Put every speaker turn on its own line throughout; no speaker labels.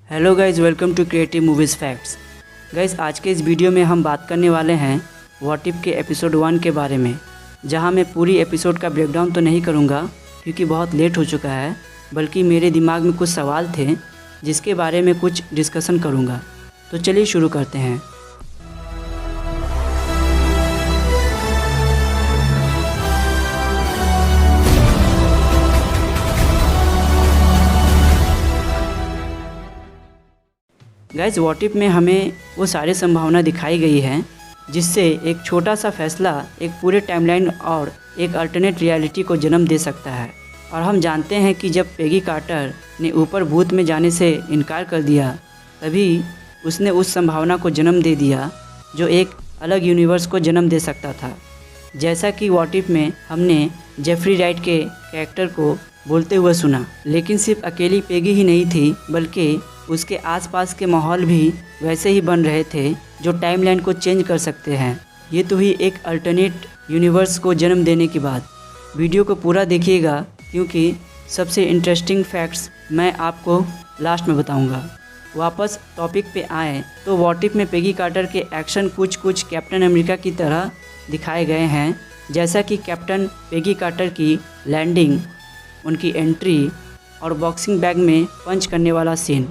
Hello guys, welcome to creative movies facts. Guys, आज के इस वीडियो में हम बात करने वाले हैं व्हाट इफ के एपिसोड 1 के बारे में, जहां मैं पूरी एपिसोड का ब्रेकडाउन तो नहीं करूंगा क्योंकि बहुत लेट हो चुका है, बल्कि मेरे दिमाग में कुछ सवाल थे जिसके बारे में कुछ डिस्कशन करूंगा। तो चलिए शुरू करते हैं। गाइज, व्हाट इफ में हमें वो सारी संभावना दिखाई गई है जिससे एक छोटा सा फैसला एक पूरे टाइमलाइन और एक अल्टरनेट रियलिटी को जन्म दे सकता है। और हम जानते हैं कि जब पेगी कार्टर ने ऊपर भूत में जाने से इनकार कर दिया, तभी उसने उस संभावना को जन्म दे दिया जो एक अलग यूनिवर्स को जन्म दे सकता था। जैसा कि व्हाट इफ में हमने जेफरी राइट के कैरेक्टर को बोलते हुए सुना, लेकिन सिर्फ अकेली पेगी ही नहीं थी, बल्कि उसके आसपास के माहौल भी वैसे ही बन रहे थे जो टाइमलाइन को चेंज कर सकते हैं। ये तो ही एक अल्टरनेट यूनिवर्स को जन्म देने की बात। वीडियो को पूरा देखिएगा क्योंकि सबसे इंटरेस्टिंग फैक्ट्स मैं आपको लास्ट में बताऊंगा। वापस टॉपिक पे आएँ तो व्हाट इफ में पेगी कार्टर के एक्शन कुछ कैप्टन अमेरिका की तरह दिखाए गए हैं, जैसा कि कैप्टन पेगी कार्टर की लैंडिंग, उनकी एंट्री और बॉक्सिंग बैग में पंच करने वाला सीन।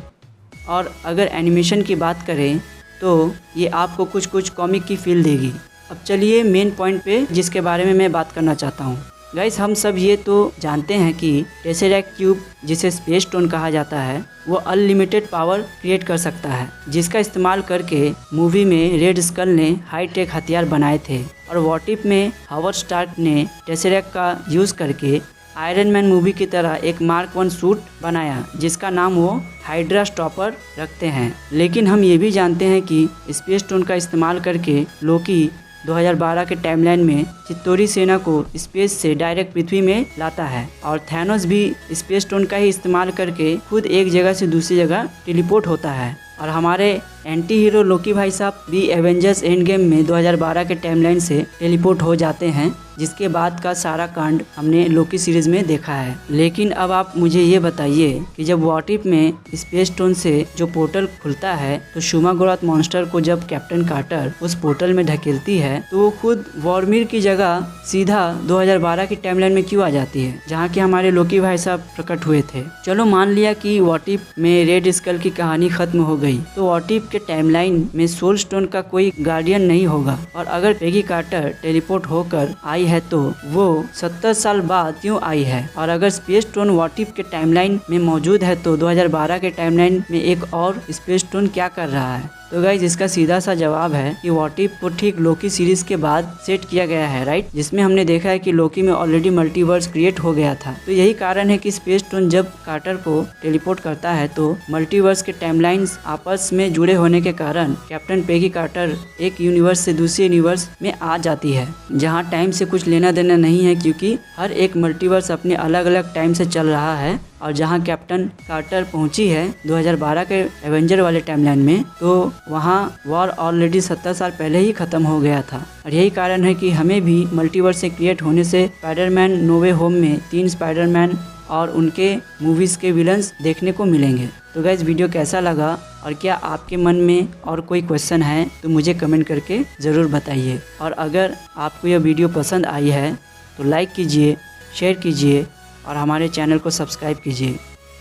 और अगर एनिमेशन की बात करें तो ये आपको कुछ कॉमिक की फील देगी। अब चलिए मेन पॉइंट पे जिसके बारे में मैं बात करना चाहता हूँ। गाइस, हम सब ये तो जानते हैं कि टेसेरेक्ट क्यूब, जिसे स्पेस स्टोन कहा जाता है, वो अनलिमिटेड पावर क्रिएट कर सकता है, जिसका इस्तेमाल करके मूवी में रेड स्कल ने हाईटेक हथियार बनाए थे। और व्हाट इफ में हावर्ड स्टार्क ने टेसेरेक्ट का यूज़ करके आयरन मैन मूवी की तरह एक मार्क 1 सूट बनाया जिसका नाम वो हाइड्रा स्टॉपर रखते हैं। लेकिन हम ये भी जानते हैं कि स्पेस स्टोन का इस्तेमाल करके लोकी 2012 के टाइमलाइन में चित्तौरी सेना को स्पेस से डायरेक्ट पृथ्वी में लाता है, और थैनोस भी स्पेस स्टोन का ही इस्तेमाल करके खुद एक जगह से दूसरी जगह टेलीपोर्ट होता है। और हमारे एंटी हीरो लोकी भाई साहब भी एवेंजर्स एंड गेम में 2012 के टाइमलाइन से टेलीपोर्ट हो जाते हैं, जिसके बाद का सारा कांड हमने लोकी सीरीज में देखा है। लेकिन अब आप मुझे ये बताइए कि जब व्हाट इफ में स्पेस स्टोन से जो पोर्टल खुलता है, तो शुमागोराथ मॉन्स्टर को जब कैप्टन कार्टर उस पोर्टल में ढकेलती है, तो वो खुद वॉर्मिर की जगह सीधा 2012 की टाइमलाइन में क्यों आ जाती है, जहाँ के हमारे लोकी भाई साहब प्रकट हुए थे। चलो मान लिया कि व्हाट इफ में रेड स्कल की कहानी खत्म हो गई, तो व्हाट इफ के टाइमलाइन में सोल स्टोन का कोई गार्डियन नहीं होगा। और अगर पेगी कार्टर टेलीपोर्ट होकर आई है तो वो 70 साल बाद क्यों आई है? और अगर स्पेस स्टोन व्हाट इफ के टाइमलाइन में मौजूद है तो 2012 के टाइमलाइन में एक और स्पेस स्टोन क्या कर रहा है? तो गाइज, इसका सीधा सा जवाब है कि व्हाट इफ को ठीक लोकी सीरीज के बाद सेट किया गया है, राइट, जिसमें हमने देखा है कि लोकी में ऑलरेडी मल्टीवर्स क्रिएट हो गया था। तो यही कारण है कि स्पेस स्टोन जब कार्टर को टेलीपोर्ट करता है तो मल्टीवर्स के टाइमलाइंस आपस में जुड़े होने के कारण कैप्टन पेगी कार्टर एक यूनिवर्स से दूसरे यूनिवर्स में आ जाती है, जहाँ टाइम से कुछ लेना देना नहीं है, क्योंकि हर एक मल्टीवर्स अपने अलग अलग टाइम से चल रहा है। और जहां कैप्टन कार्टर पहुंची है 2012 के एवेंजर वाले टाइमलाइन में, तो वहां वॉर ऑलरेडी 70 साल पहले ही खत्म हो गया था। और यही कारण है कि हमें भी मल्टीवर्स से क्रिएट होने से स्पाइडरमैन नो वे होम में 3 स्पाइडरमैन और उनके मूवीज़ के विलन्स देखने को मिलेंगे। तो गाइस, वीडियो कैसा लगा और क्या आपके मन में और कोई क्वेश्चन है तो मुझे कमेंट करके ज़रूर बताइए। और अगर आपको यह वीडियो पसंद आई है तो लाइक कीजिए, शेयर कीजिए और हमारे चैनल को सब्सक्राइब कीजिए।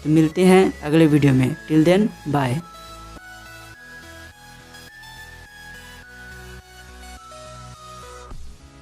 तो मिलते हैं अगले वीडियो में। Till then, bye.